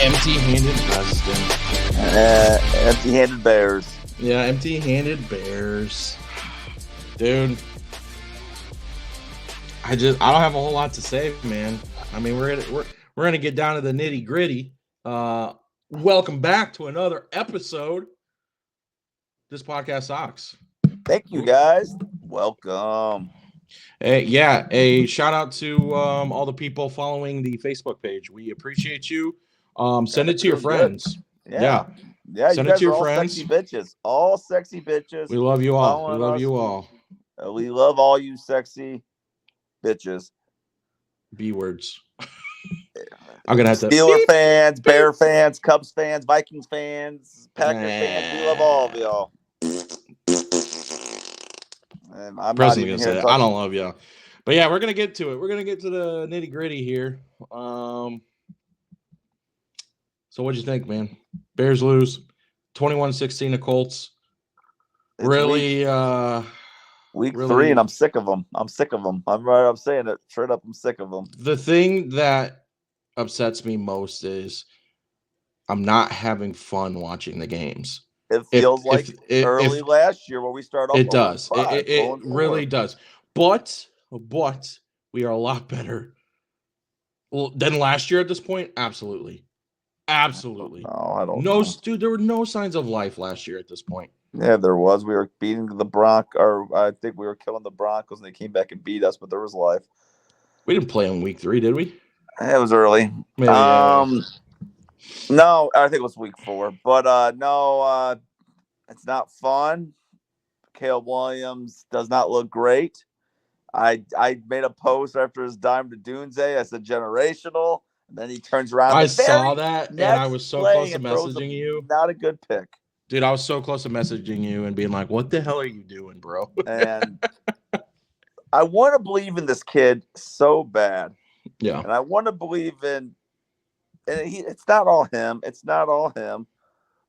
empty-handed Preston. Empty-handed Bears. Yeah, empty-handed Bears. Dude, I don't have a whole lot to say, man. I mean, we're gonna get down to the nitty-gritty. Welcome back to another episode. This Podcast Sox. Thank you, guys. Welcome. A shout out to all the people following the Facebook page. We appreciate you. Send it to your friends. Yeah. Send it to your friends. Sexy bitches. All sexy bitches. We love you all. We love you all. We love all you sexy bitches. B words. I'm gonna have to. Steeler fans, Bear fans, Cubs fans, Vikings fans, Packers fans. We love all of y'all. And I'm not even gonna say that. I don't love y'all, but yeah, we're gonna get to it. We're gonna get to the nitty gritty here. So what'd you think, man? Bears lose 21-16 to Colts. It's week really, 3, and I'm sick of them. I'm saying it straight up. I'm sick of them. The thing that upsets me most is I'm not having fun watching the games. It feels like early last year where we started off. It does. It really does. But we are a lot better than last year at this point. Absolutely. No, I don't know. Dude, there were no signs of life last year at this point. Yeah, there was. We were beating the Broncos, or I think we were killing the Broncos, and they came back and beat us, but there was life. We didn't play in week 3, did we? It was early. Maybe, no, I think it was week 4. But no, it's not fun. Caleb Williams does not look great. I made a post after his dime to Dunze. I said generational. And then he turns around. I saw that, and I was so close to messaging you. Not a good pick. Dude, I was so close to messaging you and being like, what the hell are you doing, bro? And I want to believe in this kid so bad. Yeah. And I want to believe in, and it's not all him. It's not all him.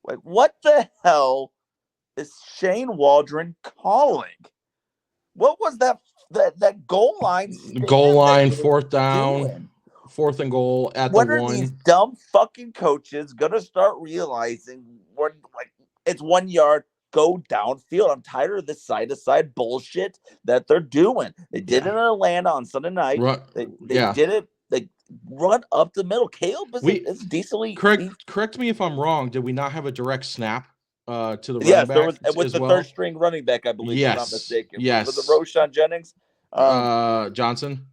Like, what the hell is Shane Waldron calling? What was that goal line? Goal line, fourth down, doing? 4th and goal at when the are 1. These dumb fucking coaches gonna start realizing it's 1 yard, go downfield? I'm tired of this side-to-side bullshit that they're doing. They did it in Atlanta on Sunday night. They did it. They run up the middle. Caleb is decently correct me if I'm wrong. Did we not have a direct snap to the running back? Yes, there was with the third string running back, I believe. Yes, if I'm not mistaken. Yes. Was it Roshan Jennings? Johnson.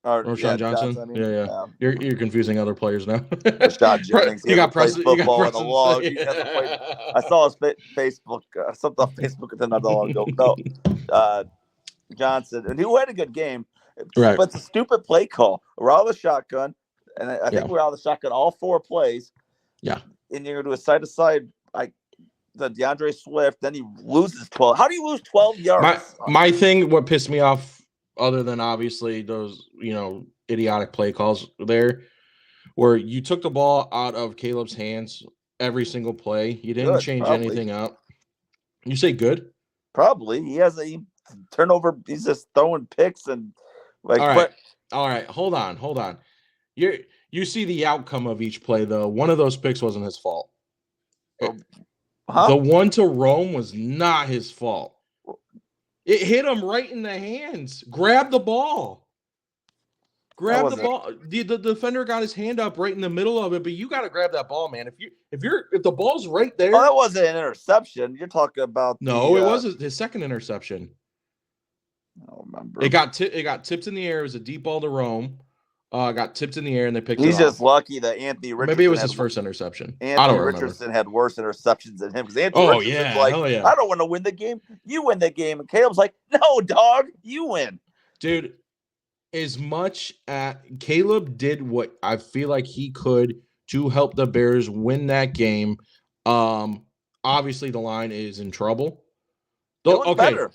Roshan Johnson. Yeah. You're confusing other players now. Roshan Jennings. You got Preston. Football in the log. I saw his Facebook something on Facebook not that long ago. No, Johnson, and who had a good game, right? But it's a stupid play call. We're out of the shotgun, and I think we're out of the shotgun all 4 plays. Yeah, and you're gonna do a side to side like the DeAndre Swift. Then he loses 12. How do you lose 12 yards? My thing, what pissed me off, other than obviously those, idiotic play calls there, where you took the ball out of Caleb's hands every single play. You didn't change anything up. You say good? Probably. He has a turnover. He's just throwing picks and like. All right. Hold on. You see the outcome of each play, though. One of those picks wasn't his fault. Huh? The one to Rome was not his fault. It hit him right in the hands. Grab the ball. Grab the ball. The defender got his hand up right in the middle of it, but you got to grab that ball, man. If the ball's right there. Oh, that wasn't an interception. You're talking about it was his second interception. I don't remember. It got tipped in the air. It was a deep ball to Rome. Got tipped in the air and they picked it off. He's just lucky that Anthony Richardson. Maybe it was his first interception. Anthony Richardson had worse interceptions than him because Anthony Richardson's like, I don't want to win the game. You win the game. And Caleb's like, no, dog, you win. Dude, as much Caleb did what I feel like he could to help the Bears win that game. Obviously the line is in trouble. Better.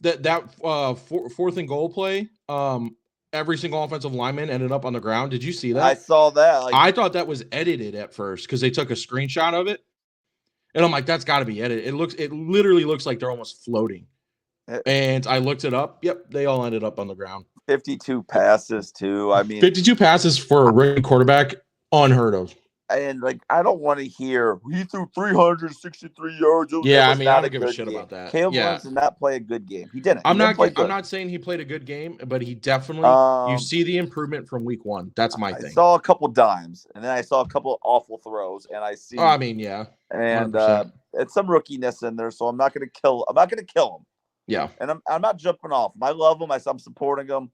That 4th and goal play, every single offensive lineman ended up on the ground. Did you see that? I saw that. I thought that was edited at first because they took a screenshot of it. And I'm like, that's got to be edited. It literally looks like they're almost floating. And I looked it up. Yep, they all ended up on the ground. 52 passes, too. I mean, 52 passes for a rookie quarterback, unheard of. I don't want to hear he threw 363 yards. Yeah, That I was mean, I not don't a give a good shit game. about that. Caleb Yeah. Williams did not play a good game. He didn't. I'm didn't play I'm good. not saying he played a good game, but he definitely you see the improvement from week 1. That's my thing. I saw a couple dimes, and then I saw a couple awful throws, and I see. I mean, yeah, and 100%. it's some rookiness in there, so I'm not going to kill him. Yeah, And I'm not jumping off him. I love him. I'm supporting him.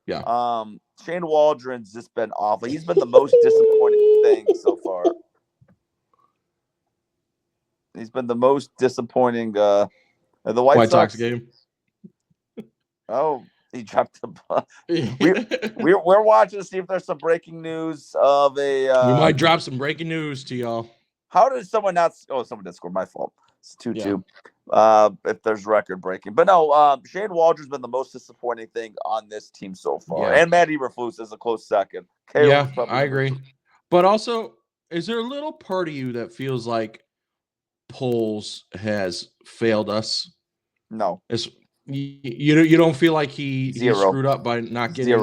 yeah. Shane Waldron's just been awful. He's been the most disappointing thing so far. He's been the most disappointing. The White Sox game. Oh, he dropped the ball. We're watching to see if there's some breaking news of a. We might drop some breaking news to y'all. How did someone not? Oh, someone did score. My fault. It's 2-2. If there's record breaking, but no. Shane Waldron's been the most disappointing thing on this team so far, and Matt Eberflus is a close second. Yeah, I agree. But also, is there a little part of you that feels like Poles has failed us? No. You don't feel like he screwed up by not getting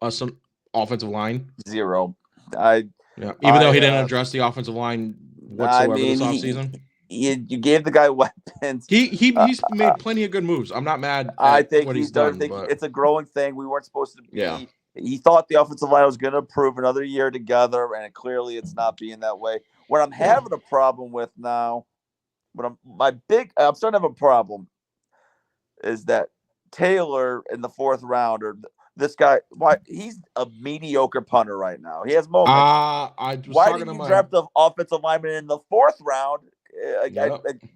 us some offensive line? Zero. Even though he didn't address the offensive line whatsoever this offseason. You gave the guy weapons. He's made plenty of good moves. I'm not mad at I think what he's done. It's a growing thing. We weren't supposed to be. Yeah. He thought the offensive line was going to improve another year together, and clearly it's not being that way. What I'm having a problem with now, I'm starting to have a problem, is that Taylor in the 4th round, or this guy, he's a mediocre punter right now. He has moments. Why did you draft the offensive lineman in the 4th round?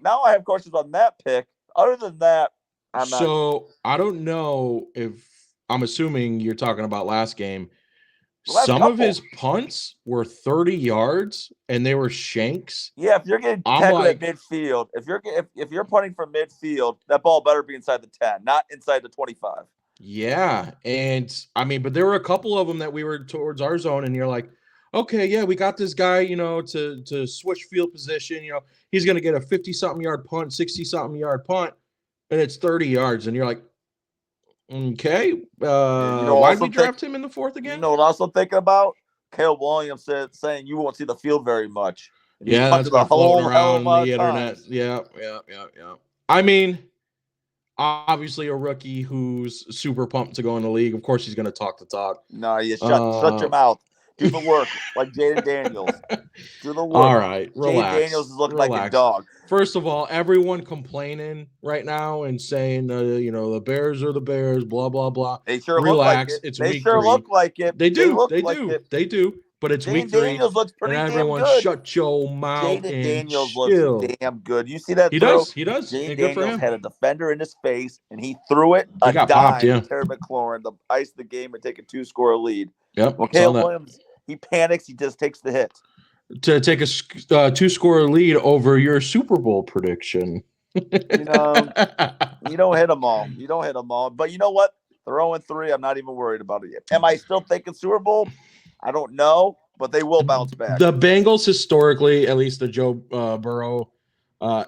Now I have questions on that pick. Other than that, I'm not. So I don't know if I'm assuming you're talking about last game. Some of his punts were 30 yards and they were shanks. Yeah, if you're getting tackled at midfield, if you're punting from midfield, that ball better be inside the 10, not inside the 25. Yeah, and I mean, but there were a couple of them that we were towards our zone, and you're like, okay, yeah, we got this guy, to switch field position. He's going to get a 50-something yard punt, 60-something yard punt, and it's 30 yards. And you're like, okay, why did we draft him in the 4th again? You know what I'm also thinking about? Caleb Williams saying you won't see the field very much. Yeah, that's been floating around the internet. Yeah. I mean, obviously a rookie who's super pumped to go in the league. Of course, he's going to talk the talk. No, you shut your mouth. Do the work like Jaden Daniels. Do the work. All right, relax. Jaden Daniels is looking like a dog. First of all, everyone complaining right now and saying, the Bears are the Bears, blah, blah, blah. They sure relax. Look like it. It's they week sure 3. Look like it. They do. But it's week 3. Daniels looks pretty and everyone damn good. Shut your mouth. Jaden Daniels looks damn good. You see that? He does. Jaden Daniels had a defender in his face, and he threw it a dime popped, to Terry McLaurin to ice the game and take a 2-score lead. Yep. Well, Caleb Williams, he panics. He just takes the hit. To take a 2-score lead over your Super Bowl prediction. You don't hit them all. But you know what? They're 0-3. I'm not even worried about it yet. Am I still thinking Super Bowl? I don't know, but they will bounce back. The Bengals historically, at least the Joe Burrow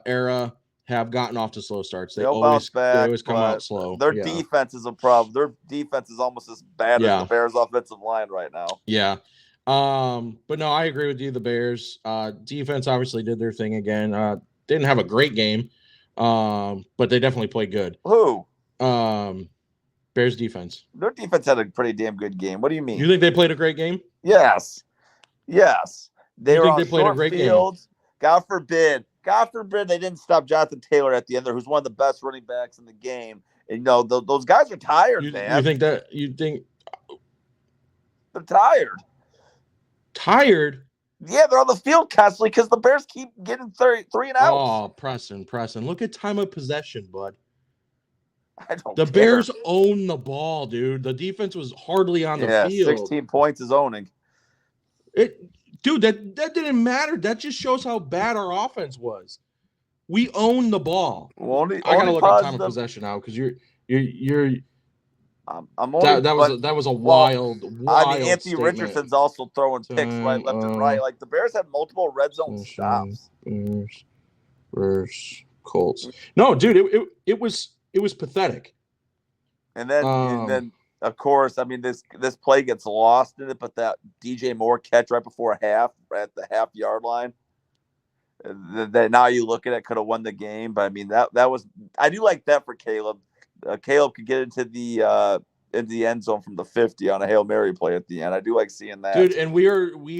era, have gotten off to slow starts. They always come out slow. Their defense is a problem. Their defense is almost as bad as the Bears' offensive line right now. Yeah. But no, I agree with you. The Bears defense obviously did their thing again. Didn't have a great game, but they definitely played good. Who? Bears defense. Their defense had a pretty damn good game. What do you mean? You think they played a great game? Yes. They played a great fields. Game? God forbid they didn't stop Jonathan Taylor at the end there, who's one of the best running backs in the game. And those guys are tired, man. You think they're tired? Tired? Yeah, they're on the field constantly because the Bears keep getting 3 and out. Oh, Preston. Look at time of possession, bud. The Bears own the ball, dude. The defense was hardly on the field. 16 points is owning. Dude, that didn't matter. That just shows how bad our offense was. We own the ball. I gotta look at time of possession now because you're. That was a wild. I mean, Anthony Richardson's also throwing picks left and right. Like the Bears had multiple red zone stops. Bears versus Colts. No, dude, it was pathetic. And then Of course, I mean this play gets lost in it, but that DJ Moore catch right before half at the half-yard line, that now you look at it, could have won the game. But I mean that was, I do like that for Caleb. Caleb could get into the end zone from the 50 on a Hail Mary play at the end. I do like seeing that, dude. And we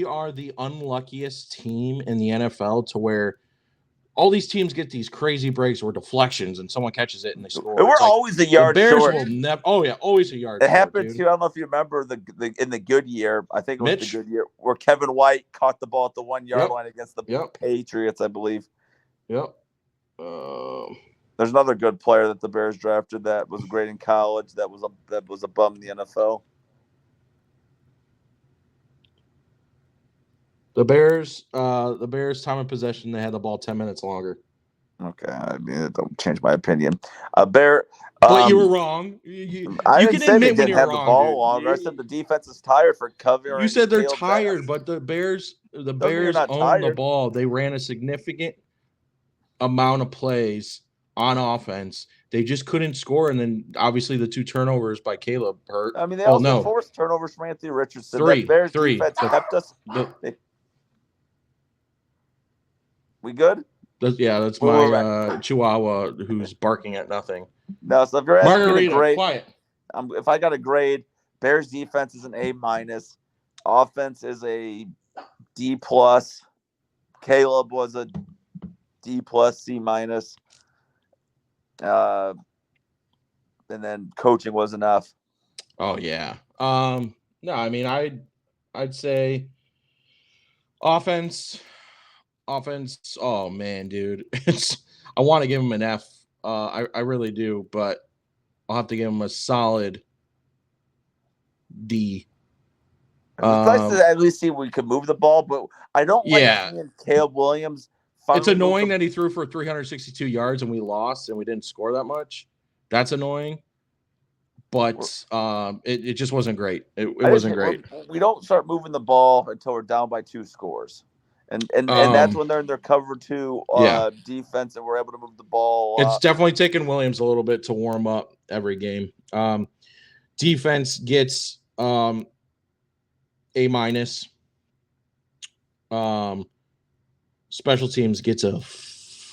are the unluckiest team in the NFL to where all these teams get these crazy breaks or deflections, and someone catches it and they score. And we're always a yard the Bears short. Will never. Oh yeah, always a yard. It short, happened dude. too. I don't know if you remember the in the good year. I think it was Mitch? the good year where Kevin White caught the ball at the 1 yard line against the Patriots, I believe. Yep. There's another good player that the Bears drafted that was great in college. That was a bum in the NFL. The Bears time of possession, they had the ball 10 minutes longer. Okay, I mean, it don't change my opinion. But you were wrong. You didn't say they didn't have wrong, the ball dude. longer. I said the defense is tired for covering. You said they're Caleb's tired, ass. but the Bears owned tired. the ball. They ran a significant amount of plays on offense. They just couldn't score, and then obviously the 2 turnovers by Caleb hurt. I mean, they also forced turnovers from Anthony Richardson. 3. That Bears defense kept us. We good? That's my Chihuahua who's barking at nothing. No, so if you're asking me to grade, quiet. If I got a grade, Bears defense is an A-. Offense is a D+. Caleb was a D+, C-. And then coaching was an F. Oh yeah. No, I mean I'd say offense. Oh man, dude. I want to give him an F. I really do, but I'll have to give him a solid D. It's nice to at least see we could move the ball, but I don't like seeing Caleb Williams. It's annoying that he threw for 362 yards and we lost and we didn't score that much. That's annoying. But it just wasn't great. It wasn't great. We don't start moving the ball until we're down by 2 scores. And that's when they're in their cover 2 defense and we're able to move the ball. It's definitely taken Williams a little bit to warm up every game. Defense gets A-. Special teams gets a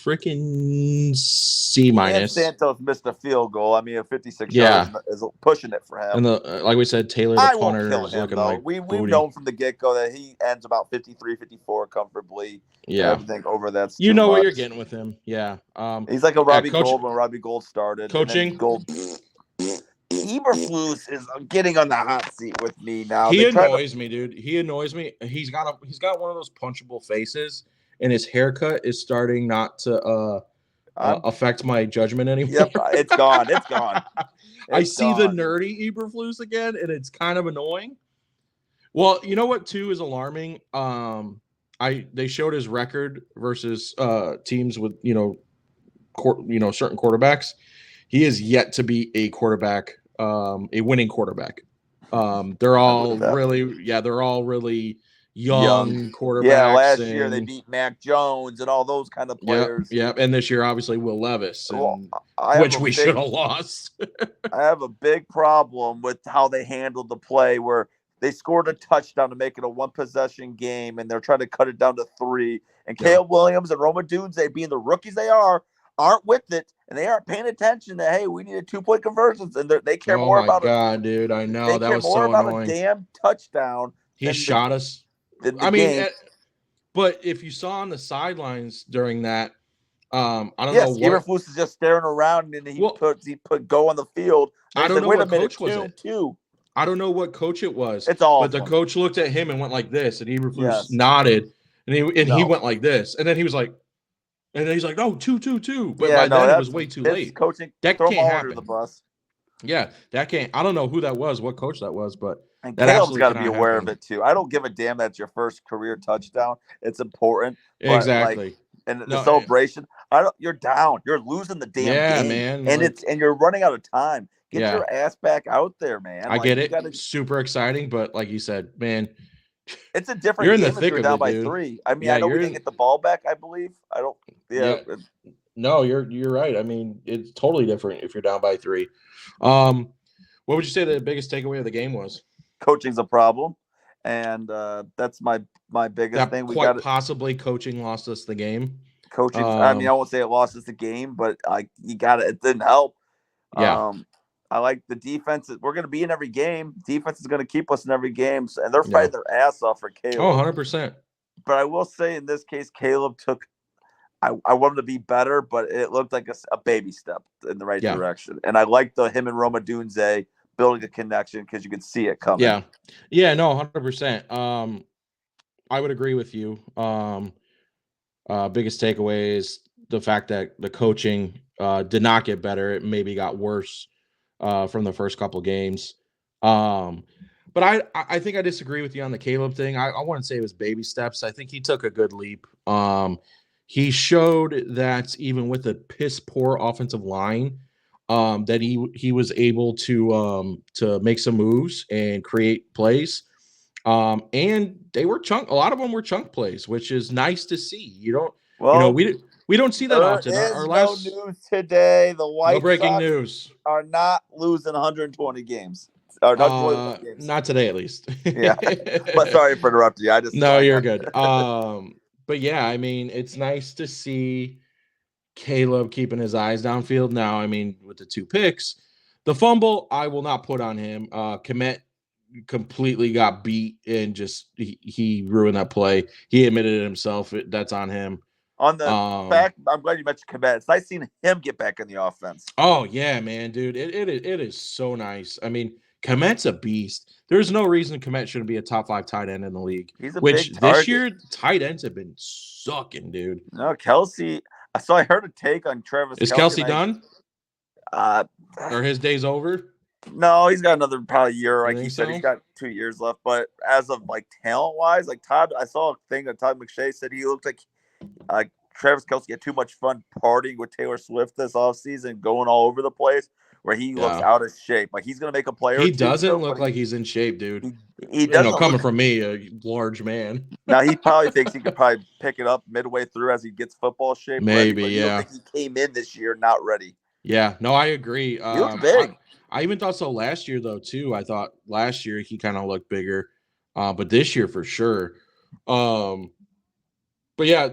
freaking C-. And Santos missed a field goal. I mean, a 56 yards is pushing it for him. And like we said, Taylor the punter is looking like we've known from the get-go that he ends about 53, 54 comfortably. Yeah, everything over that's you know what you're getting with him. Yeah, he's like a Robbie Gould when Robbie Gould started. Coaching. Eberflus is getting on the hot seat with me now. He annoys me, dude. He annoys me. He's got one of those punchable faces, and his haircut is starting not to affect my judgment anymore. Yep, it's gone. It's gone. I see the nerdy Eberflus again, and it's kind of annoying. Well, you know what too is alarming? They showed his record versus teams with certain quarterbacks. He is yet to be a quarterback, a winning quarterback. They're all really young quarterbacks. Yeah, last year they beat Mac Jones and all those kind of players. Yeah, and this year obviously Will Levis, which we should have lost. I have a big problem with how they handled the play where they scored a touchdown to make it a 1-possession game, and they're trying to cut it down to 3. And Caleb Williams and Roma Dunze, being the rookies they aren't with it, and they aren't paying attention that, hey, we need a 2-point conversions, and they care more about it. Oh, my God, dude, I know. They that care was more so about annoying. A damn touchdown. He shot us. But if you saw on the sidelines during that, I don't know what. Eberflus is just staring around, and he put go on the field. I don't know what coach was it. I don't know what coach it was. It's all. But the coach looked at him and went like this, and Eberflus nodded, and he went like this, and then he was like, no, 2. But by then it was way too late. Coaching that can't happen. The bus. Yeah, that can't. I don't know who that was, what coach that was, but Caleb's got to be aware of it too. I don't give a damn that's your first career touchdown. It's important. Exactly. And the celebration, you're down. You're losing the damn game. Man. And you're running out of time. Get your ass back out there, man. I get it. Super exciting, but like you said, man, it's a different you're in game the thick if you're down by 3. I mean, I know we didn't get the ball back, I believe. I don't. Yeah. No, you're right. I mean, it's totally different if you're down by 3. What would you say the biggest takeaway of the game was? Coaching's a problem, and that's my biggest thing. We got possibly coaching lost us the game. Coaching. I mean, I won't say it lost us the game, but you got it. It didn't help. Yeah. I like the defense. We're going to be in every game. Defense is going to keep us in every game, and they're fighting their ass off for Caleb. Oh, 100%. But I will say in this case, Caleb took. I want him to be better, but it looked like a baby step in the right direction. And I like him and Roma Dunze building a connection because you could see it coming. Yeah, no, 100%. I would agree with you. Biggest takeaway is the fact that the coaching did not get better. It maybe got worse from the first couple games. But I think I disagree with you on the Caleb thing. I wouldn't say it was baby steps. I think he took a good leap. He showed that even with a piss poor offensive line, that he was able to make some moves and create plays. And they were a lot of them were chunk plays, which is nice to see. We don't see that often. Our last news today, the White breaking Sox news are not losing 120 games. Or not games. Not today, at least. Yeah. But sorry for interrupting you. You're good. But yeah, I mean, it's nice to see Caleb keeping his eyes downfield. Now, I mean, with the 2 picks, the fumble, I will not put on him. Komet completely got beat and just he ruined that play. He admitted it himself. That's on him. On the back, I'm glad you mentioned Komet. It's nice seeing him get back in the offense. Oh yeah, man, dude, it is so nice. I mean, Komet's a beast. There's no reason Komet shouldn't be a top 5 tight end in the league. He's a big target. This year tight ends have been sucking, dude. No, Kelsey. So I heard a take on Travis. Is Kelsey done? Or his day's over? No, he's got another probably year. Like he said, he's got 2 years left. But as of like talent wise, like Todd, I saw a thing that Todd McShay said he looked like Travis Kelsey had too much fun partying with Taylor Swift this offseason, going all over the place, where he looks out of shape. Like he's gonna make a player. He doesn't look like he's in shape, dude. He doesn't. Coming from me, a large man. Now he probably thinks he could probably pick it up midway through as he gets football shape. Maybe, ready, yeah. I think he came in this year not ready. Yeah, no, I agree. He looks big. I even thought so last year though too. I thought last year he kind of looked bigger, but this year for sure. But yeah,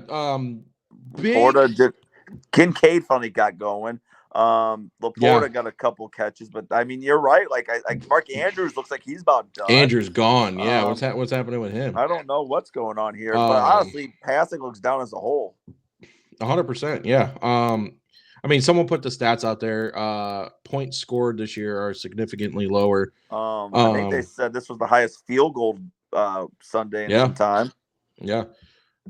Kincaid finally got going. Laporta got a couple catches, but I mean, you're right. Like Mark Andrews looks like he's about done. Andrews gone. Yeah, what's happening with him? I don't know what's going on here, but honestly, passing looks down as a whole. 100%. Yeah. I mean, someone put the stats out there. Points scored this year are significantly lower. I think they said this was the highest field goal Sunday in some time. Yeah.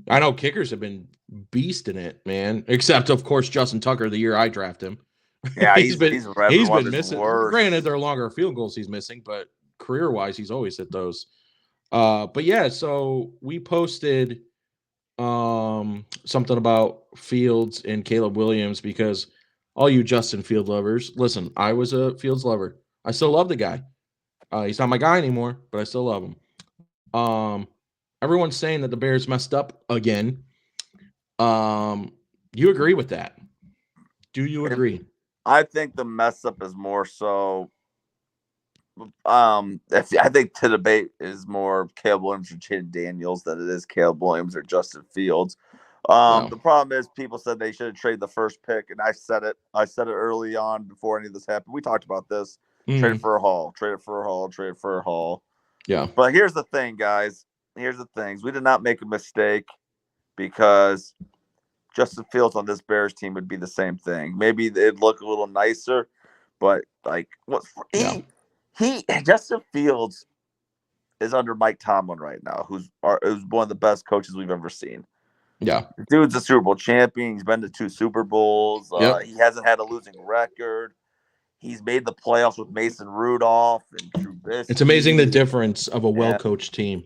I know kickers have been beasting it, man. Except, of course, Justin Tucker, the year I drafted him. Yeah, he's been missing. Worse. Granted, they're longer field goals he's missing, but career-wise, he's always hit those. But yeah, so we posted something about Fields and Caleb Williams because all you Justin Field lovers, listen, I was a Fields lover. I still love the guy. He's not my guy anymore, but I still love him. Everyone's saying that the Bears messed up again. You agree with that? Do you agree? I think the mess up is more so. I think to debate is more Caleb Williams or Jaden Daniels than it is Caleb Williams or Justin Fields. The problem is people said they should have traded the first pick, and I said it early on before any of this happened. We talked about this. Trade for a haul. Trade it for a haul. Trade it for a haul. Yeah. But here's the thing, guys. Here's the things. We did not make a mistake because Justin Fields on this Bears team would be the same thing. Maybe it'd look a little nicer, but like Justin Fields is under Mike Tomlin right now, who's one of the best coaches we've ever seen. Yeah. The dude's a Super Bowl champion. He's been to 2 Super Bowls. He hasn't had a losing record. He's made the playoffs with Mason Rudolph and Trubisky. It's amazing the difference of a well-coached team.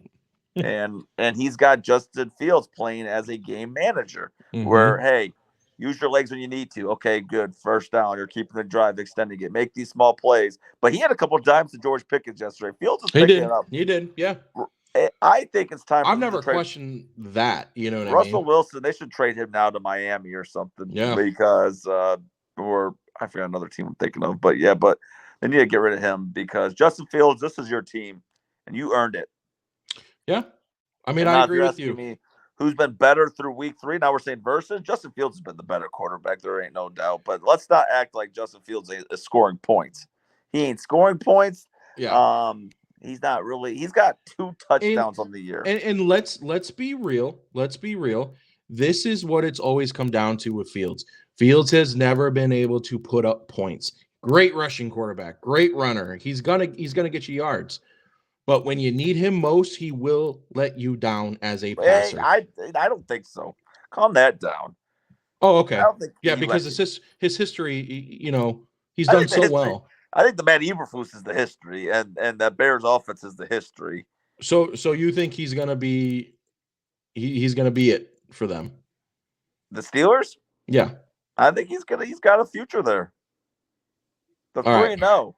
and he's got Justin Fields playing as a game manager where, hey, use your legs when you need to. Okay, good. First down. You're keeping the drive, extending it. Make these small plays. But he had a couple of dimes to George Pickens yesterday. Fields is picking it up. He did, yeah. I think it's time. I've never questioned that. You know what I mean? Russell Wilson, they should trade him now to Miami or something. Yeah. Because or I forgot another team I'm thinking of. But yeah, but They need to get rid of him because Justin Fields, this is your team, and you earned it. Yeah. I mean, And I now agree if you're with asking you. me who's been better through week 3, now we're saying versus Justin Fields has been the better quarterback. There ain't no doubt. But let's not act like Justin Fields is scoring points. He ain't scoring points. Yeah. He's not really. He's got 2 touchdowns on the year. And let's be real. Let's be real. This is what it's always come down to with Fields. Fields has never been able to put up points. Great rushing quarterback, great runner. He's gonna get you yards. But when you need him most, he will let you down as a passer. I don't think so. Calm that down. Oh, okay. I don't think Yeah, because his history, he's done so well. I think the Matt Eberflus is the history, and that Bears offense is the history. So you think he's gonna be he's gonna be it for them? The Steelers? Yeah. I think he's got a future there. The 3-0.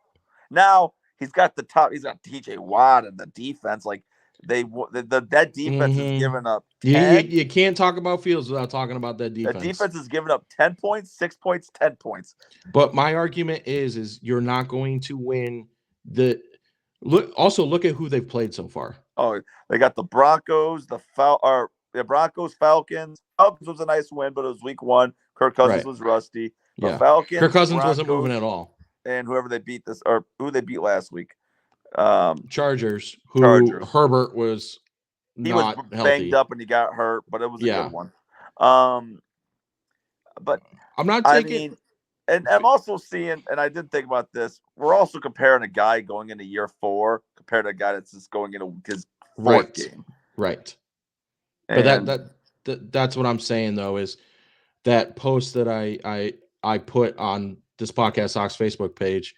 Now he's got TJ Watt and the defense. Like that defense is giving up 10. You can't talk about Fields without talking about that defense. The defense is giving up 10 points, 6 points, 10 points. But my argument is you're not going to win look at who they've played so far. Oh, they got the Broncos, the Broncos, Falcons. Falcons was a nice win, but it was week 1. Kirk Cousins was rusty. The Falcons, Kirk Cousins Broncos, wasn't moving at all. And whoever they beat who they beat last week. Chargers, who Herbert was not he was healthy. Banged up and he got hurt, but it was a good one. But I'm not taking. I mean, and I'm also seeing, and I didn't think about this. We're also comparing a guy going into year 4 compared to a guy that's just going into his 4th game. Right. But that's what I'm saying though is that post that I put on this Podcast Sox Facebook page.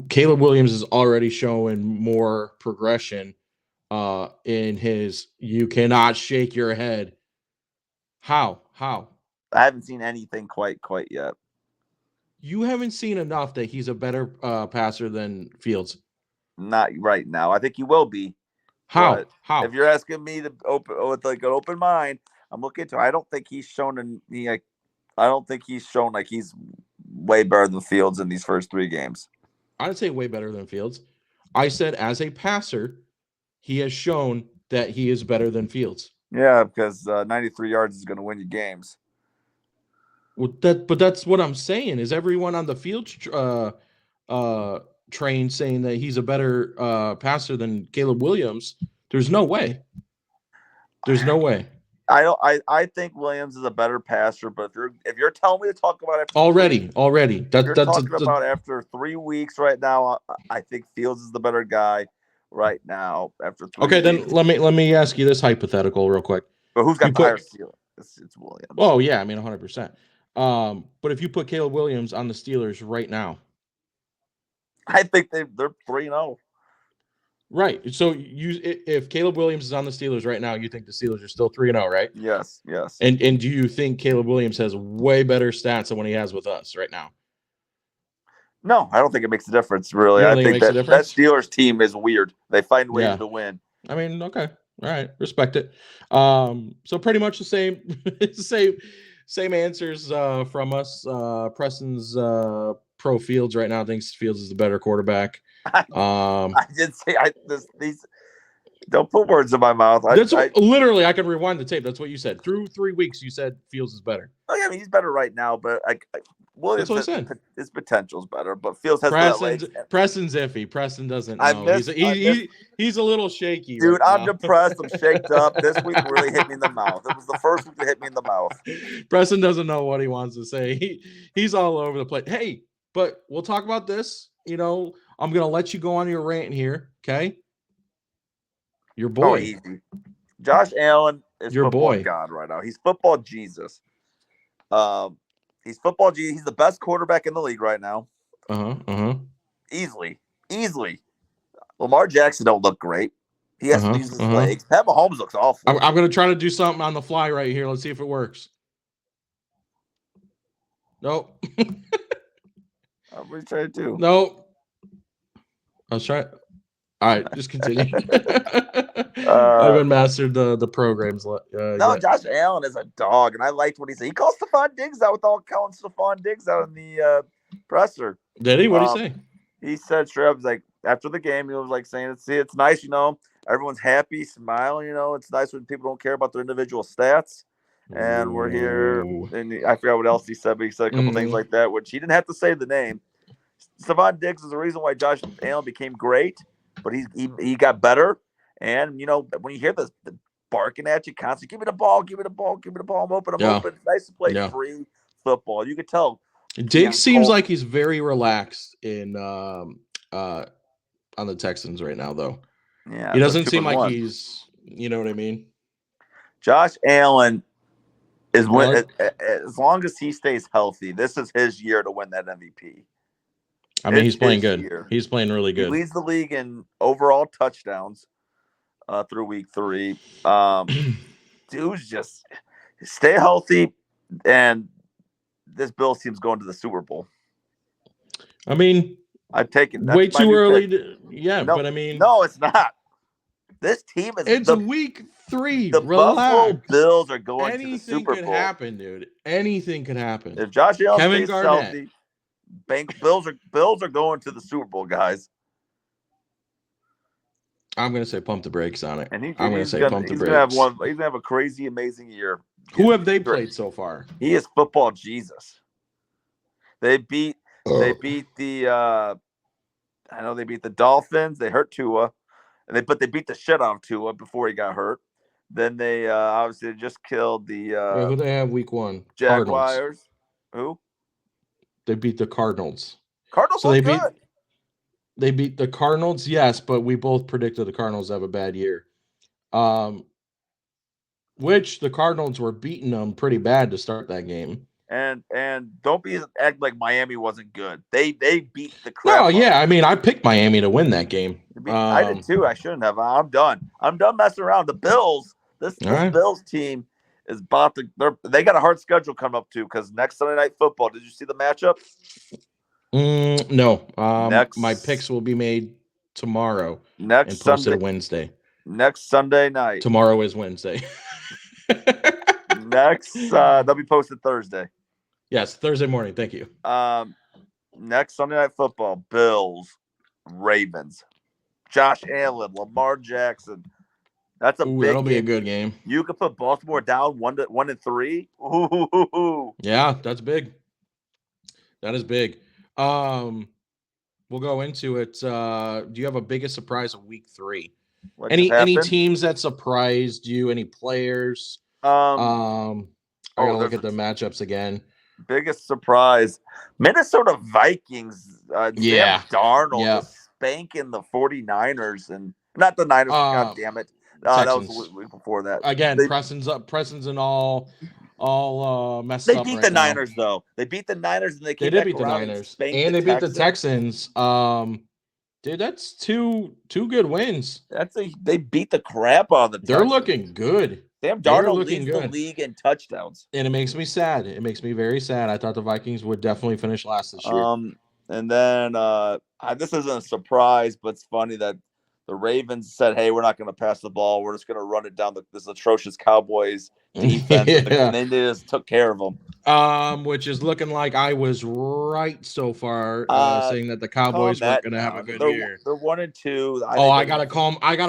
Caleb Williams is already showing more progression in his you cannot shake your head. How? I haven't seen anything quite yet. You haven't seen enough that he's a better passer than Fields. Not right now. I think he will be. How? If you're asking me to open with like an open mind, I'm looking to. I don't think he's shown like he's way better than Fields in these first 3 games. I'd say way better than Fields. I said as a passer, he has shown that he is better than Fields. Yeah, because 93 yards is going to win you games. Well, but that's what I'm saying. Is everyone on the field train saying that he's a better passer than Caleb Williams? There's no way. There's no way. I think Williams is a better passer, but if you're telling me to talk about it already, after 3 weeks right now, I think Fields is the better guy right now after 3 Okay, weeks. Then let me ask you this hypothetical real quick. But who's got the higher ceiling? It's Williams. Oh yeah, I mean 100%. But if you put Caleb Williams on the Steelers right now, I think they're 3-0. Right. So if Caleb Williams is on the Steelers right now, you think the Steelers are still 3-0, right? Yes. And do you think Caleb Williams has way better stats than what he has with us right now? No, I don't think it makes a difference, really. I think that Steelers team is weird. They find ways to win. I mean, okay. All right. Respect it. So pretty much the same answers from us. Preston's pro Fields right now thinks Fields is the better quarterback. I did say these. Don't put words in my mouth. Literally, I can rewind the tape. That's what you said. Through 3 weeks, you said Fields is better. Oh, yeah, I mean, he's better right now, but Williams, that's what I said. His potential's better, but Fields has Preston's iffy. Preston doesn't know. He's a little shaky. Dude, right I'm depressed. I'm shaked up. This week really hit me in the mouth. It was the first week that hit me in the mouth. Preston doesn't know what he wants to say. He's all over the place. Hey, but we'll talk about this. I'm going to let you go on your rant here, okay? Your boy. Oh, easy. Josh Allen is your football boy. God right now. He's football Jesus. He's football Jesus. He's the best quarterback in the league right now. Easily. Lamar Jackson don't look great. He has to use his legs. Pat Mahomes looks awful. I'm going to try to do something on the fly right here. Let's see if it works. Nope. What are you trying to do? Nope. I was trying. All right, just continue. I haven't mastered the programs. No, Josh Allen is a dog, and I liked what he said. He called Stephon Diggs out without calling Stephon Diggs out in the presser. Did he? What did he say? he said straight up, like after the game, he was like saying, it's nice, everyone's happy, smiling, it's nice when people don't care about their individual stats. And we're here. Ooh. And I forgot what else he said, but he said a couple things like that, which he didn't have to say the name. Stephon Diggs is the reason why Josh Allen became great, but he got better. And when you hear the barking at you constantly, give me the ball, give me the ball, give me the ball. I'm open. It's nice to play free football. You could tell. Diggs seems like he's very relaxed on the Texans right now, though. Yeah, he doesn't seem like he's, you know what I mean? Josh Allen is as long as he stays healthy, this is his year to win that MVP. I mean, he's playing good. Year. He's playing really good. He leads the league in overall touchdowns through week 3. Dude's just stay healthy, and this Bills team's going to the Super Bowl. I mean, I've taken way too early. But I mean, no, it's not. This team is. It's week 3. The Buffalo Bills are going to the Super Bowl. Anything could happen, dude. Anything could happen. If Josh Allen stays healthy, Bills are going to the Super Bowl, guys. I'm gonna say pump the brakes on it. And I'm gonna say pump the brakes. He's gonna have a crazy, amazing year. Who have they played so far? He is football Jesus. They beat the I know they beat the Dolphins. They hurt Tua, but they beat the shit out of Tua before he got hurt. Then they obviously just killed the who they have week 1? Jaguars. Cardinals. Who? They beat the Cardinals. Cardinals so they beat the Cardinals, yes, but we both predicted the Cardinals have a bad year. Which the Cardinals were beating them pretty bad to start that game. And don't act like Miami wasn't good. They beat the crap. No, yeah, I mean, I picked Miami to win that game. I did too. I shouldn't have. I'm done. I'm done messing around. The Bills, this Bills team is about to. They got a hard schedule coming up too because next Sunday Night Football. Did you see the matchup? No. My picks will be made tomorrow and posted Wednesday. Next Sunday night. Tomorrow is Wednesday. They'll be posted Thursday. Yes, Thursday morning. Thank you. Next Sunday Night Football, Bills, Ravens, Josh Allen, Lamar Jackson. That's that'll be a good game. You could put Baltimore down 1-3. Ooh. Yeah, that's big. That is big. We'll go into it. Do you have a biggest surprise of week 3? Any teams that surprised you? Any players? I gotta look at the matchups again. Biggest surprise, Minnesota Vikings. Sam Darnold spanking the 49ers and not the Niners. God damn it! That was the week before that. Again, Preston's and all messed up. They beat the Niners though. They beat the Niners and they did beat the Niners and they beat the Texans. Dude, that's two good wins. They beat the crap out of the Texans. They're looking good. Sam Darnold leads the league in touchdowns. And it makes me sad. It makes me very sad. I thought the Vikings would definitely finish last this year. And then this isn't a surprise, but it's funny that the Ravens said, hey, we're not going to pass the ball. We're just going to run it down this atrocious Cowboys defense. And they just took care of them. Which is looking like I was right so far, saying that the Cowboys weren't going to have a good year. They're 1-2. I gotta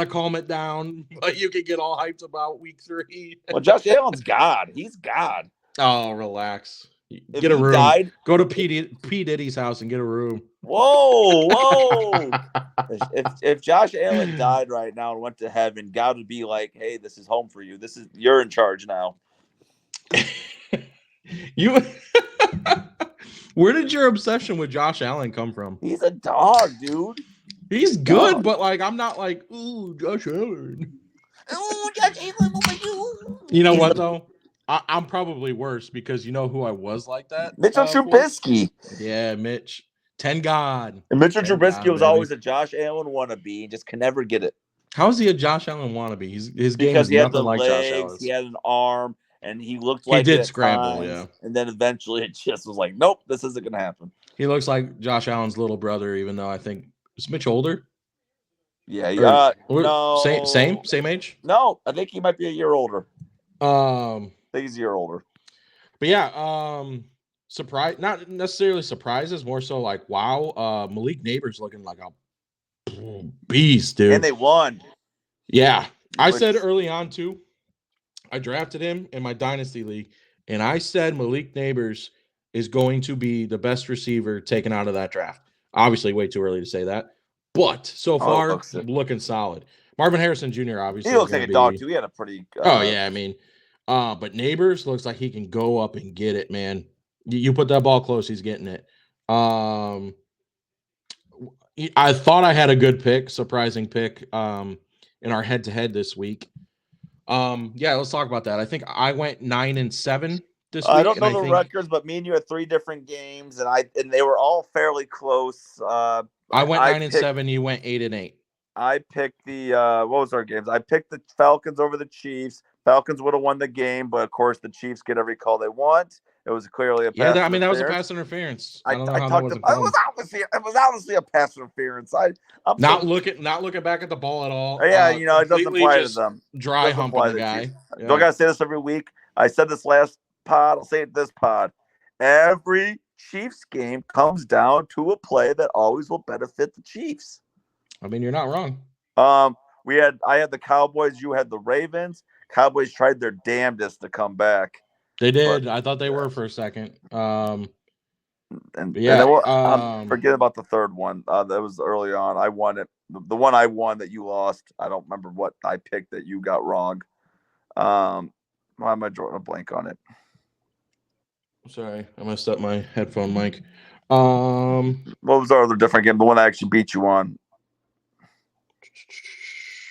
calm it down. But you can get all hyped about week 3. Well, Josh Allen's God. He's God. Oh, relax. Get a room. Go to P. Diddy's house and get a room. Whoa. if Josh Allen died right now and went to heaven, God would be like, hey, this is home for you. You're in charge now. Where did your obsession with Josh Allen come from? He's a dog, dude. He's good, but I'm not like, ooh, Josh Allen. Oh, Josh Allen, oh my God. You know what though? I'm probably worse because you know who I was like that? Mitchell Trubisky. Yeah, Mitch. 10 God. And Mitchell Trubisky was always a Josh Allen wannabe and just can never get it. How is he a Josh Allen wannabe? His game is nothing like Josh Allen's. He had an arm, and he looked like he did scramble, yeah. And then eventually it just was like, nope, this isn't going to happen. He looks like Josh Allen's little brother, even though I think is Mitch older. Yeah, no, same age. No, I think he might be a year older. I think he's a year older. But yeah, not necessarily surprises, more so like wow. Malik Neighbors looking like a beast, dude. And they won. Yeah, I said early on too. I drafted him in my dynasty league, and I said Malik Neighbors is going to be the best receiver taken out of that draft. Obviously, way too early to say that, but so far looking solid. Marvin Harrison Jr. obviously he looks like a dog too. He had a pretty. Oh yeah, I mean, but Neighbors looks like he can go up and get it, man. You put that ball close, he's getting it. I thought I had a good pick, surprising pick, in our head-to-head this week. Yeah, let's talk about that. I think I went 9-7 this week. I don't know the records, but me and you had 3 different games, and they were all fairly close. I went 9-7. You went 8-8. I picked the what was our games? I picked the Falcons over the Chiefs. Falcons would have won the game, but of course the Chiefs get every call they want. It was clearly a pass. Yeah, I mean that was a pass interference. I don't know how that wasn't. It was obviously a pass interference. I'm not looking back at the ball at all. Yeah, it doesn't apply to them. Dry humping the guy. Yeah. Don't gotta say this every week. I said this last pod. I'll say it this pod. Every Chiefs game comes down to a play that always will benefit the Chiefs. I mean, you're not wrong. I had the Cowboys. You had the Ravens. Cowboys tried their damnedest to come back. They did. I thought they were for a second. I'm forget about the third one. That was early on. I won it. The one I won that you lost. I don't remember what I picked that you got wrong. Why am I drawing a blank on it? Sorry, I messed up my headphone mic. What was our other different game? The one I actually beat you on.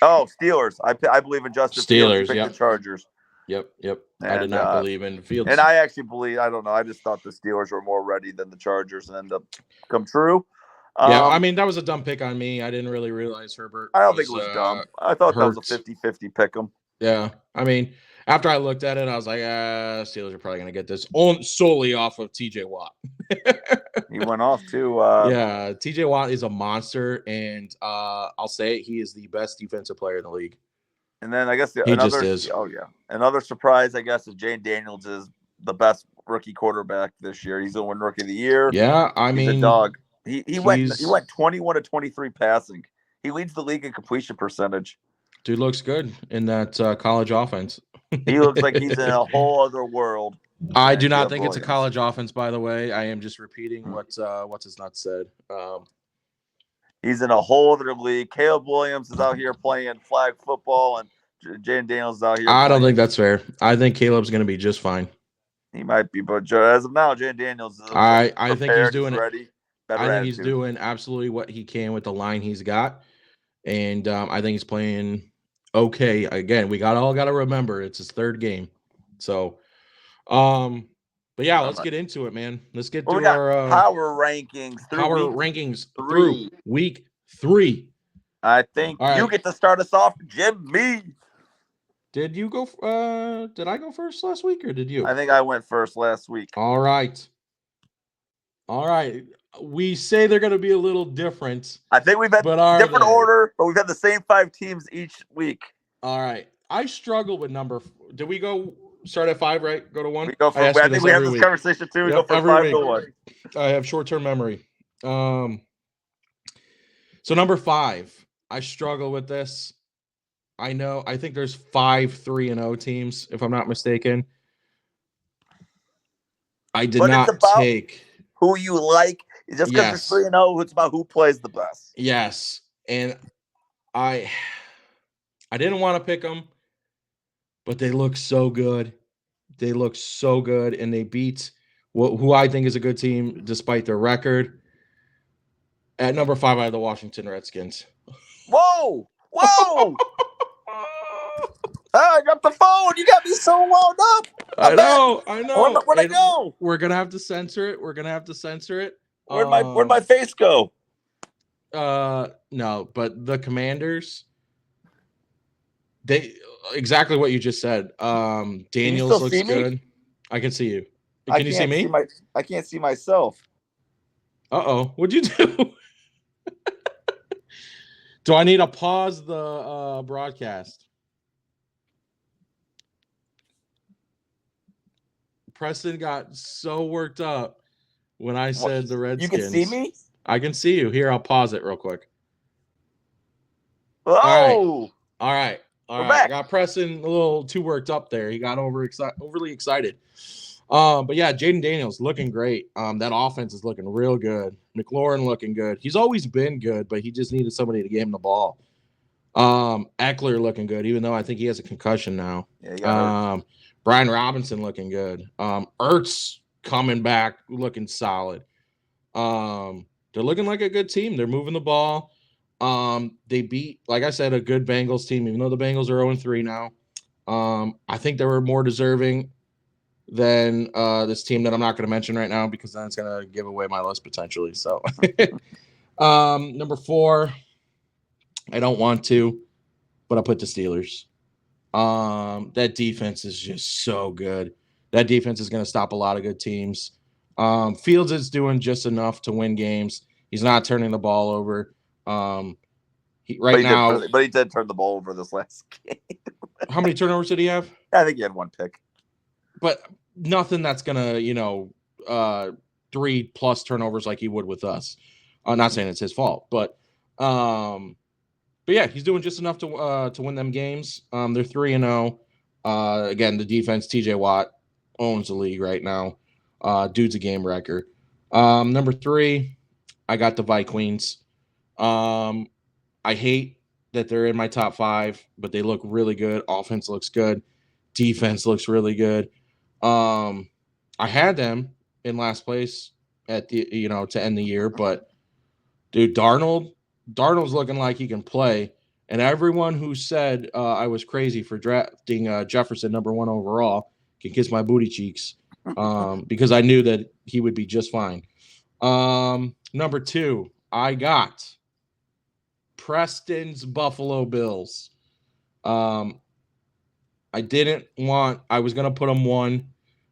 Oh, Steelers. I believe in Justin Fields. Yep. The Chargers. Yep. And, I did not believe in Fields. And I actually believe, I don't know. I just thought the Steelers were more ready than the Chargers and ended up come true. Yeah, I mean, that was a dumb pick on me. I didn't really realize Herbert. I don't think it was dumb. I thought that was a 50-50 pick 'em. Yeah. I mean, after I looked at it, I was like, Steelers are probably going to get this solely off of TJ Watt. He went off too. Yeah, TJ Watt is a monster, and I'll say it, he is the best defensive player in the league. And then I guess just is. Oh yeah, another surprise I guess is Jane Daniels is the best rookie quarterback this year. He's the win rookie of the year. Yeah, he's a dog. He went 21 to 23 passing. He leads the league in completion percentage. Dude looks good in that college offense. He looks like he's in a whole other world. I do not think it's a college offense, by the way. I am just repeating what's his nuts said. He's in a whole other league. Caleb Williams is out here playing flag football, and Jane Daniels is out here. I don't think that's fair. I think Caleb's going to be just fine. He might be, but as of now, Jane Daniels is I think he's doing it. Ready. I think he's doing absolutely what he can with the line he's got, and I think he's playing okay. Again, we all got to remember it's his third game, so. But yeah, let's get into it, man. Let's get to our power rankings. Through week 3. I think you get to start us off, Jimmy. Did you go? Did I go first last week, or did you? I think I went first last week. All right. We say they're going to be a little different. I think we've had different order, but we've had the same 5 teams each week. All right. I struggle with number. Did we go? Start at 5, right? Go to 1. We go for, I think we have this conversation too. We go from 5 to 1. I have short-term memory. So number 5, I struggle with this. I know. I think there's 5 3-0 teams, if I'm not mistaken. I did not take who you like. Just because you're 3-0, it's about who plays the best. Yes, and I didn't want to pick them. But they look so good. And they beat who I think is a good team despite their record. At number 5, I have the Washington Redskins. Whoa! I got the phone. You got me so wound up. I know. Where'd I go? We're gonna have to censor it. Where'd my face go? No, but the Commanders. They exactly what you just said. Daniels looks good. I can see you. Can you see me? I can't see myself. Uh-oh. What'd you do? Do I need to pause the broadcast? Preston got so worked up when I said the Redskins. You can see me? I can see you. Here, I'll pause it real quick. Oh! All right. We're back. Got Preston a little too worked up there. He got overly excited. But yeah, Jaden Daniels looking great. That offense is looking real good. McLaurin looking good. He's always been good, but he just needed somebody to give him the ball. Eckler looking good, even though I think he has a concussion now. Yeah, Brian Robinson looking good. Ertz coming back, looking solid. They're looking like a good team. They're moving the ball. They beat, like I said, a good Bengals team, even though the Bengals are 0-3 now. I think they were more deserving than this team that I'm not going to mention right now because then it's going to give away my list potentially. So, number 4, I don't want to, but I put the Steelers. That defense is just so good. That defense is going to stop a lot of good teams. Fields is doing just enough to win games. He's not turning the ball over. But he did turn the ball over this last game. How many turnovers did he have? I think he had 1 pick. But nothing that's gonna, 3+ turnovers like he would with us. I'm not saying it's his fault, but yeah, he's doing just enough to win them games. They're 3-0. Again, the defense, TJ Watt owns the league right now. Dude's a game wrecker. Number 3, I got the Vikings. I hate that they're in my top 5, but they look really good. Offense looks good. Defense looks really good. I had them in last place at the to end the year, but dude, Darnold's looking like he can play. And everyone who said I was crazy for drafting Jefferson number 1 overall can kiss my booty cheeks because I knew that he would be just fine. Number 2, I got Preston's Buffalo Bills. I was going to put them 1,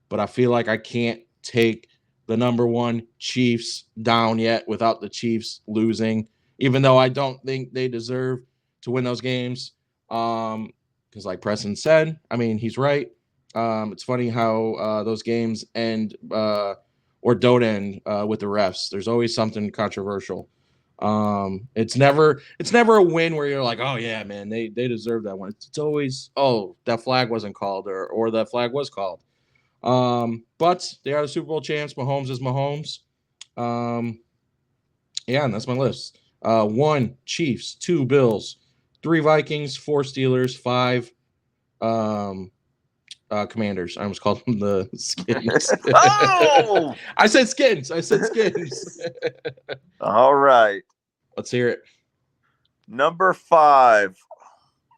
but I feel like I can't take the number 1 Chiefs down yet without the Chiefs losing, even though I don't think they deserve to win those games. Because like Preston said, I mean, he's right. It's funny how those games end or don't end with the refs. There's always something controversial. It's never a win where you're like, oh yeah, man, they deserve that one. It's always, oh, that flag wasn't called or that flag was called. But they are the Super Bowl champs. Mahomes is Mahomes. Yeah, and that's my list. 1 Chiefs, 2 Bills, 3 Vikings, 4 Steelers, 5 Commanders. I almost called them the Skins. Oh! I said Skins. All right. Let's hear it. Number 5.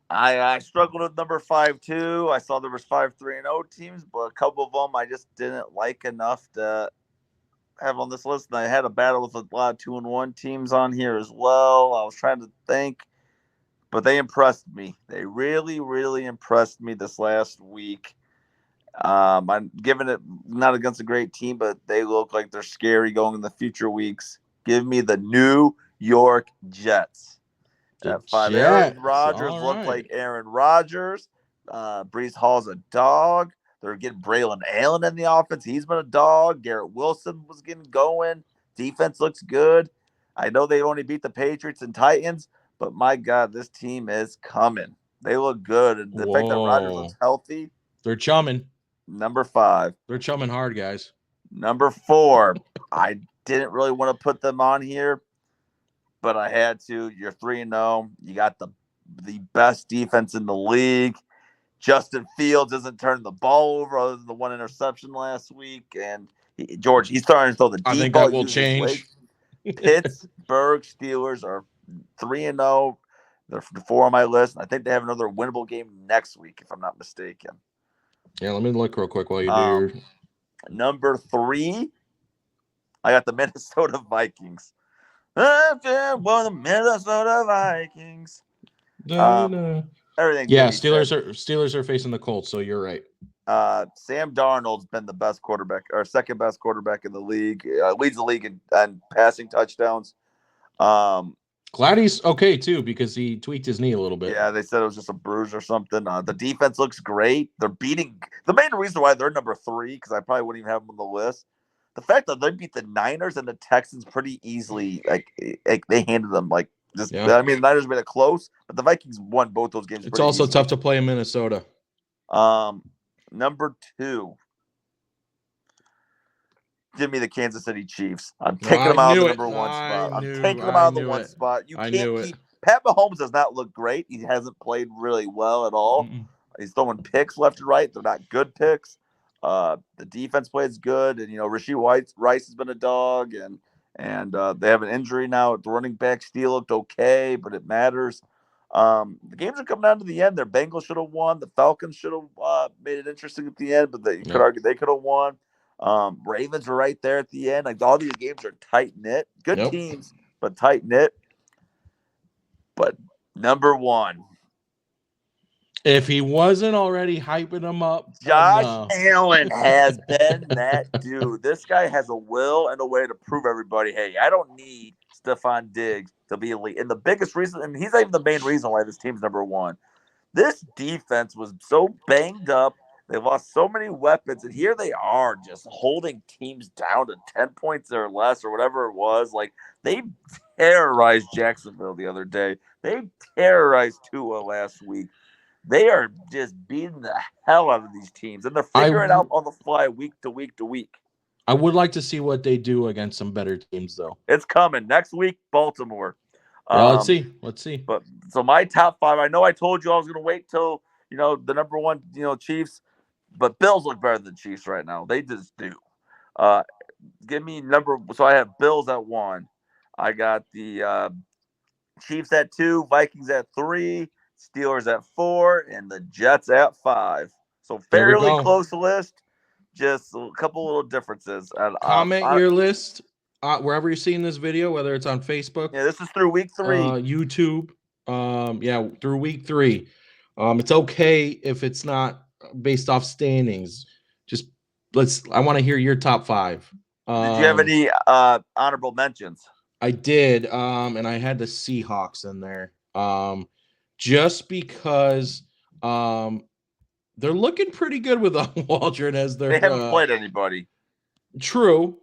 I struggled with number 5 too. I saw there was 5 3-0 teams, but a couple of them I just didn't like enough to have on this list. And I had a battle with a lot of 2-1 teams on here as well. I was trying to think, but they impressed me. They really, really impressed me this last week. I'm giving it not against a great team, but they look like they're scary going in the future weeks. Give me the New York Jets. At 5, Aaron Rodgers looked like Aaron Rodgers. Breece Hall's a dog. They're getting Braylon Allen in the offense. He's been a dog. Garrett Wilson was getting going. Defense looks good. I know they only beat the Patriots and Titans, but my God, this team is coming. They look good. And the fact that Rodgers looks healthy. They're chumming. Number 5. They're chumming hard, guys. Number 4. I didn't really want to put them on here, but I had to. You're 3-0. You got the best defense in the league. Justin Fields isn't turning the ball over other than the 1 interception last week. And he's starting to throw the deep ball. I think that will change. Pittsburgh Steelers are 3-0. They're 4 on my list. I think they have another winnable game next week, if I'm not mistaken. Yeah, let me look real quick while you do your... Number 3, I got the Minnesota Vikings. The Minnesota Vikings. Everything. Yeah, Steelers are facing the Colts, so you're right. Sam Darnold's been the best quarterback, or second best quarterback in the league. Leads the league in passing touchdowns. Close Glad he's okay too because he tweaked his knee a little bit. Yeah, they said it was just a bruise or something. The defense looks great. They're beating the main reason why they're number 3, because I probably wouldn't even have them on the list. The fact that they beat the Niners and the Texans pretty easily, like they handed them like just. Yeah. I mean, the Niners made it close, but the Vikings won both those games. It's also easily. tough to play in Minnesota. Number 2. Give me the Kansas City Chiefs. I'm taking them out of the number 1 spot. I'm taking them out of the 1 spot. You can't keep. Pat Mahomes does not look great. He hasn't played really well at all. He's throwing picks left and right. They're not good picks. The defense plays good, and Rashee Rice has been a dog, and they have an injury now. The running back Steele looked okay, but it matters. The games are coming down to the end. Their Bengals should have won. The Falcons should have made it interesting at the end, but you could argue they could have won. Ravens were right there at the end. Like all these games are tight knit, good teams, but tight knit. But number 1. If he wasn't already hyping him up, Josh Allen has been that dude. This guy has a will and a way to prove everybody, hey, I don't need Stephon Diggs to be elite. And the biggest reason, and he's not even the main reason why this team's number 1. This defense was so banged up. They lost so many weapons, and here they are just holding teams down to 10 points or less or whatever it was. Like, they terrorized Jacksonville the other day. They terrorized Tua last week. They are just beating the hell out of these teams, and they're figuring it out on the fly week to week to week. I would like to see what they do against some better teams, though. It's coming. Next week, Baltimore. Yeah, let's see. Let's see. But so my top 5, I know I told you I was going to wait till, the number 1, Chiefs, but Bills look better than Chiefs right now. They just do. Give me so I have Bills at 1. I got the Chiefs at 2, Vikings at 3, Steelers at 4, and the Jets at 5. So fairly close list. Just a couple little differences. Comment your list wherever you're seeing this video, whether it's on Facebook. Yeah, this is through week 3. YouTube. Through week 3. It's okay if it's not based off standings. I want to hear your top 5. Did you have any honorable mentions? I did. And I had the Seahawks in there. Just because they're looking pretty good with Waldron as their. They haven't played anybody. True.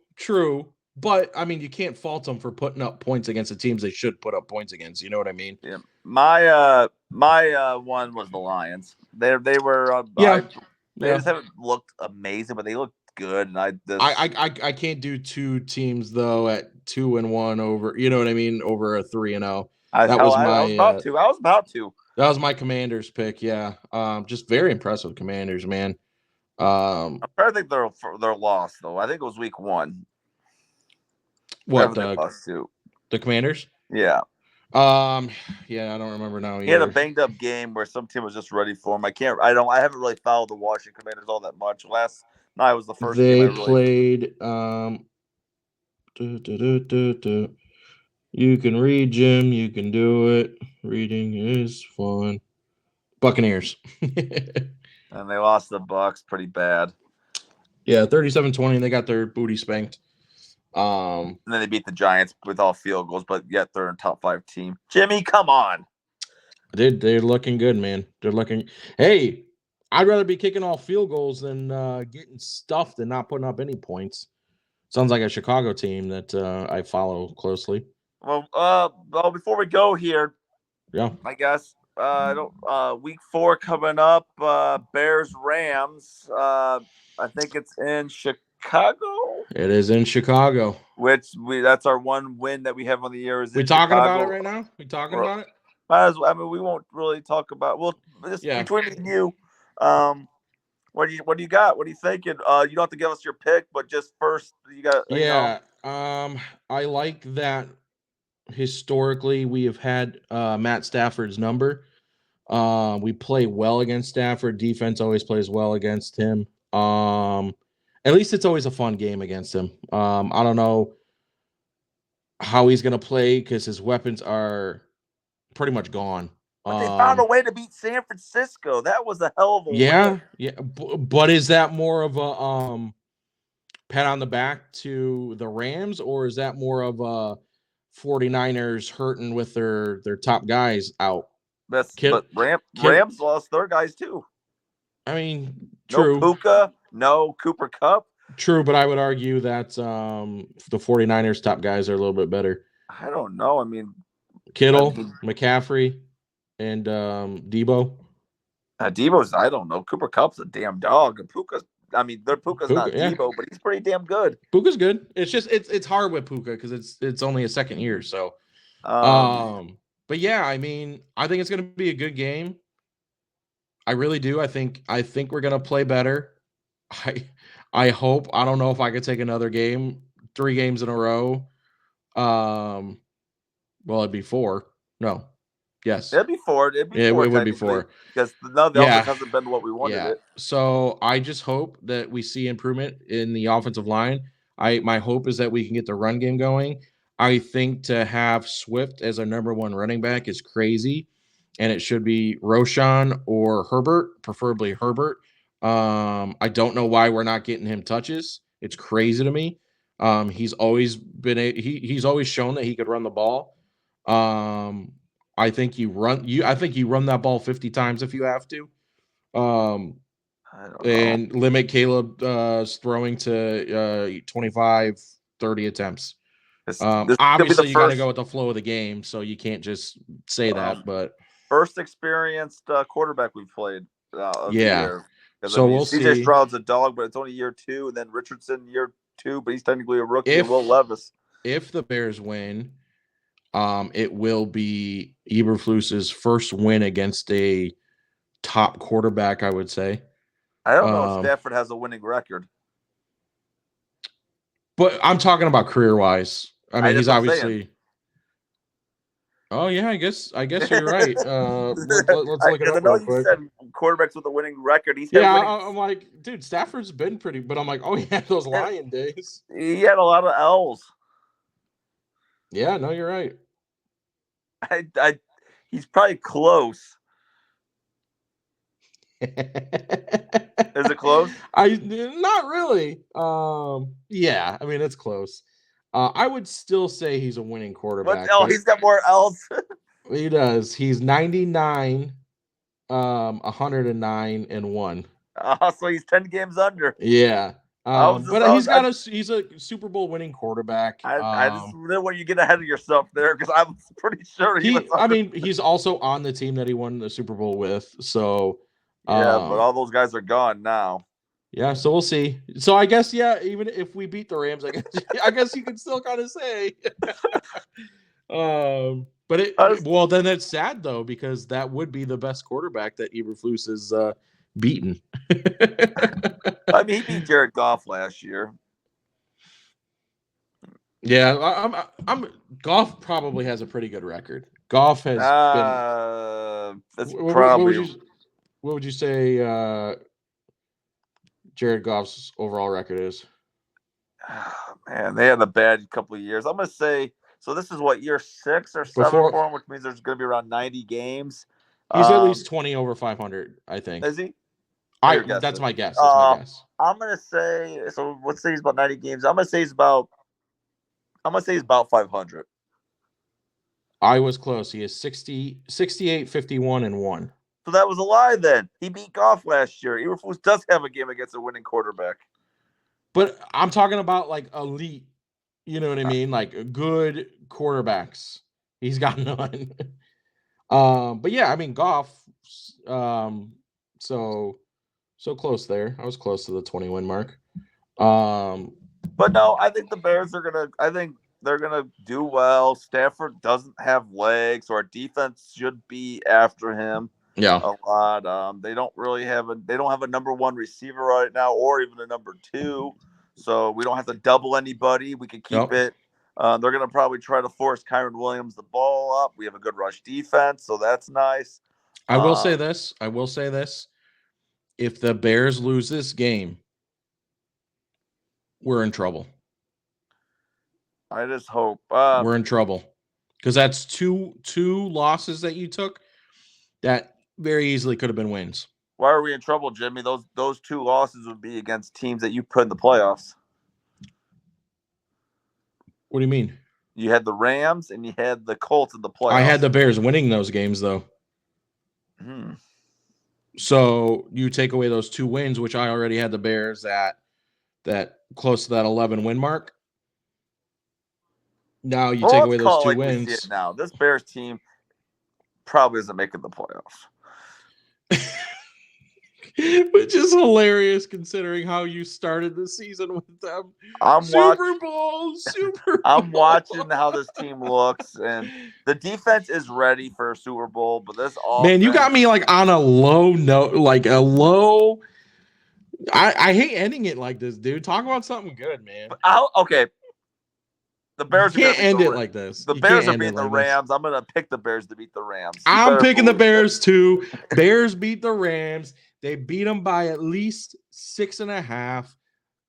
But I mean, you can't fault them for putting up points against the teams they should put up points against. You know what I mean? Yeah. My one was the Lions. They were they just haven't looked amazing, but they looked good. And I can't do 2 teams though at 2-1 over. You know what I mean? Over a 3-0. I was about to. That was my Commanders pick. Yeah. Just very impressed with Commanders, man. I'm trying to think their loss though. I think it was week 1. What the Commanders? Yeah. Yeah, I don't remember now. He had a banged up game where some team was just ready for him. I haven't really followed the Washington Commanders all that much. Last night was the first they game played. You can read, Jim. You can do it. Reading is fun. Buccaneers. And they lost the Bucs pretty bad. Yeah, 37-20. They got their booty spanked. And then they beat the Giants with all field goals, but yet they're a top 5 team. Jimmy, come on. They're looking good, man. They're looking. Hey, I'd rather be kicking all field goals than getting stuffed and not putting up any points. Sounds like a Chicago team that I follow closely. Well, before we go here, yeah, I guess week 4 coming up. Bears Rams. I think it's in Chicago. It is in Chicago. That's our one win that we have on the year. We talking about it right now? We talking about it? We won't really talk about. Well, between me and you. What do you got? What are you thinking? You don't have to give us your pick, but just first you got. I like that. Historically, we have had Matt Stafford's number. We play well against Stafford. Defense always plays well against him. At least it's always a fun game against him. I don't know how he's going to play because his weapons are pretty much gone. But they found a way to beat San Francisco. That was a hell of a win. Yeah. But is that more of a pat on the back to the Rams, or is that more of a 49ers hurting with their top guys out. But Rams lost their guys too. I mean, true. No Puka, no Cooper Kupp. True, but I would argue that the 49ers top guys are a little bit better. I don't know. I mean, Kittle, McCaffrey, and Debo. Debo's, I don't know. Cooper Kupp's a damn dog. And Puka's not Debo, but he's pretty damn good. Puka's good. It's just it's hard with Puka because it's only a second year. So, but yeah, I mean, I think it's gonna be a good game. I really do. I think we're gonna play better. I hope. I don't know if I could take another game, 3 games in a row. Well, it'd be 4. No. Yes. It'd be 4. It would be 4. Because none of the offense hasn't been what we wanted it. So I just hope that we see improvement in the offensive line. My hope is that we can get the run game going. I think to have Swift as our number 1 running back is crazy. And it should be Roschon or Herbert, preferably Herbert. I don't know why we're not getting him touches. It's crazy to me. He's always been he's always shown that he could run the ball. I think you run that ball 50 times if you have to. And limit Caleb's throwing to 25, 30 attempts. Obviously you got to go with the flow of the game, so you can't just say that, but first experienced quarterback we've played. So we'll see. CJ Stroud's a dog, but it's only year 2, and then Richardson year 2, but he's technically a rookie. And Will Levis. If the Bears win, it will be Eberflus's first win against a top quarterback, I would say. I don't know if Stafford has a winning record. But I'm talking about career-wise. I mean, he's obviously. Oh yeah, I guess you're right. Let's look it up real quick. Said quarterbacks with a winning record. I'm like, dude, Stafford's been pretty, but I'm like, oh yeah, those Lion days. He had a lot of L's. Yeah, no, you're right. He's probably close. Is it close? Not really. Yeah, I mean it's close. I would still say he's a winning quarterback. He's got more L's. He does. He's 99, 109 and 1. So he's 10 games under. Yeah. But he's a Super Bowl winning quarterback. I just didn't want you to get ahead of yourself there because I'm pretty sure he's also on the team that he won the Super Bowl with. So yeah, but all those guys are gone now. Yeah, so we'll see. So I guess even if we beat the Rams, I guess you can still kind of say. But then it's sad though because that would be the best quarterback that Eberflus has beaten. I mean, he beat Jared Goff last year. Yeah, Goff probably has a pretty good record. Goff has been. That's probably. What would you say? Jared Goff's overall record is? Oh, man, they had a bad couple of years. I'm gonna say so. This is what year 6 or 7 for him, which means there's gonna be around 90 games. He's at least 20 over 500, I think. Is he? That's my guess. I'm gonna say so. Let's say he's about 90 games. I'm gonna say he's about 500. I was close. He is 68, 51, and 1. So that was a lie then. He beat Goff last year. Eberflus does have a game against a winning quarterback. But I'm talking about like elite, you know what I mean? Like good quarterbacks. He's got none. But yeah, I mean Goff. So close there. I was close to the 20-win mark. But no, I think the Bears are they're gonna do well. Stafford doesn't have legs, so our defense should be after him. Yeah, a lot. They don't have a number 1 receiver right now, or even a number 2. So we don't have to double anybody. We can keep it. They're gonna probably try to force Kyron Williams the ball up. We have a good rush defense, so that's nice. I will say this. If the Bears lose this game, we're in trouble. I just hope we're in trouble because that's two losses that you took that very easily could have been wins. Why are we in trouble, Jimmy? Those 2 losses would be against teams that you put in the playoffs. What do you mean? You had the Rams and you had the Colts in the playoffs. I had the Bears winning those games, though. So you take away those 2 wins, which I already had the Bears at that close to that 11 win mark. Now you take away those 2 wins. Now this Bears team probably isn't making the playoffs. Which is hilarious considering how you started the season with them. Super Bowl. I'm watching how this team looks, and the defense is ready for a Super Bowl, but this offense... Man, you got me like on a low note, like a low... I hate ending it like this, dude. Talk about something good, man. Okay. The Bears can't end it like this. The Bears are beating the Rams. I'm going to pick the Bears to beat the Rams. I'm picking the Bears too. Bears beat the Rams. They beat them by at least 6.5.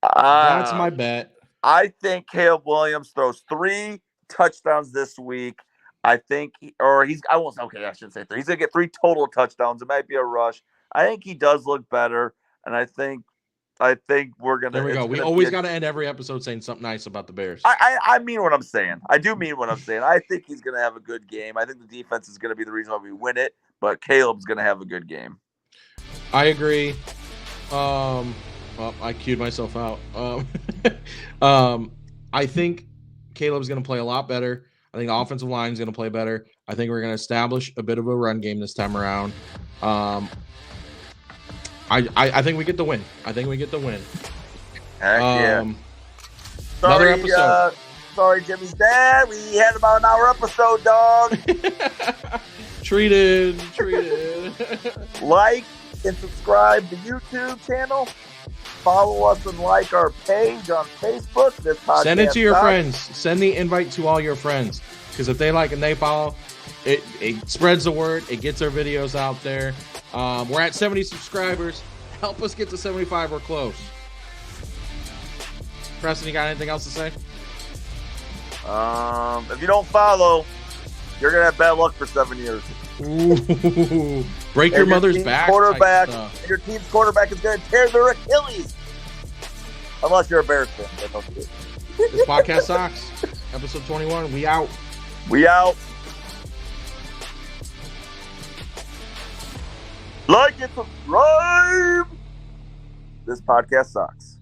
That's my bet. I think Caleb Williams throws 3 touchdowns this week. I think, I shouldn't say 3. He's going to get 3 total touchdowns. It might be a rush. I think he does look better, and I think we're going to. There we go. We always got to end every episode saying something nice about the Bears. I mean what I'm saying. I do mean what I'm saying. I think he's going to have a good game. I think the defense is going to be the reason why we win it, but Caleb's going to have a good game. I agree. I queued myself out. I think Caleb's going to play a lot better. I think the offensive line is going to play better. I think we're going to establish a bit of a run game this time around. I think we get the win. Heck yeah. Another episode. Sorry, Jimmy's dad. We had about an hour episode, dog. Treated. Like and subscribe to YouTube channel. Follow us and like our page on Facebook. This podcast Send it to your friends. Send the invite to all your friends. Because if they like and they follow, it spreads the word. It gets our videos out there. We're at 70 subscribers. Help us get to 75. We're close. Preston, you got anything else to say? If you don't follow, you're going to have bad luck for 7 years. Ooh. Break your mother's back. Your team's quarterback is going to tear their Achilles. Unless you're a Bears fan. This Podcast Sox, episode 21. We out. Like and subscribe. This Podcast Sox.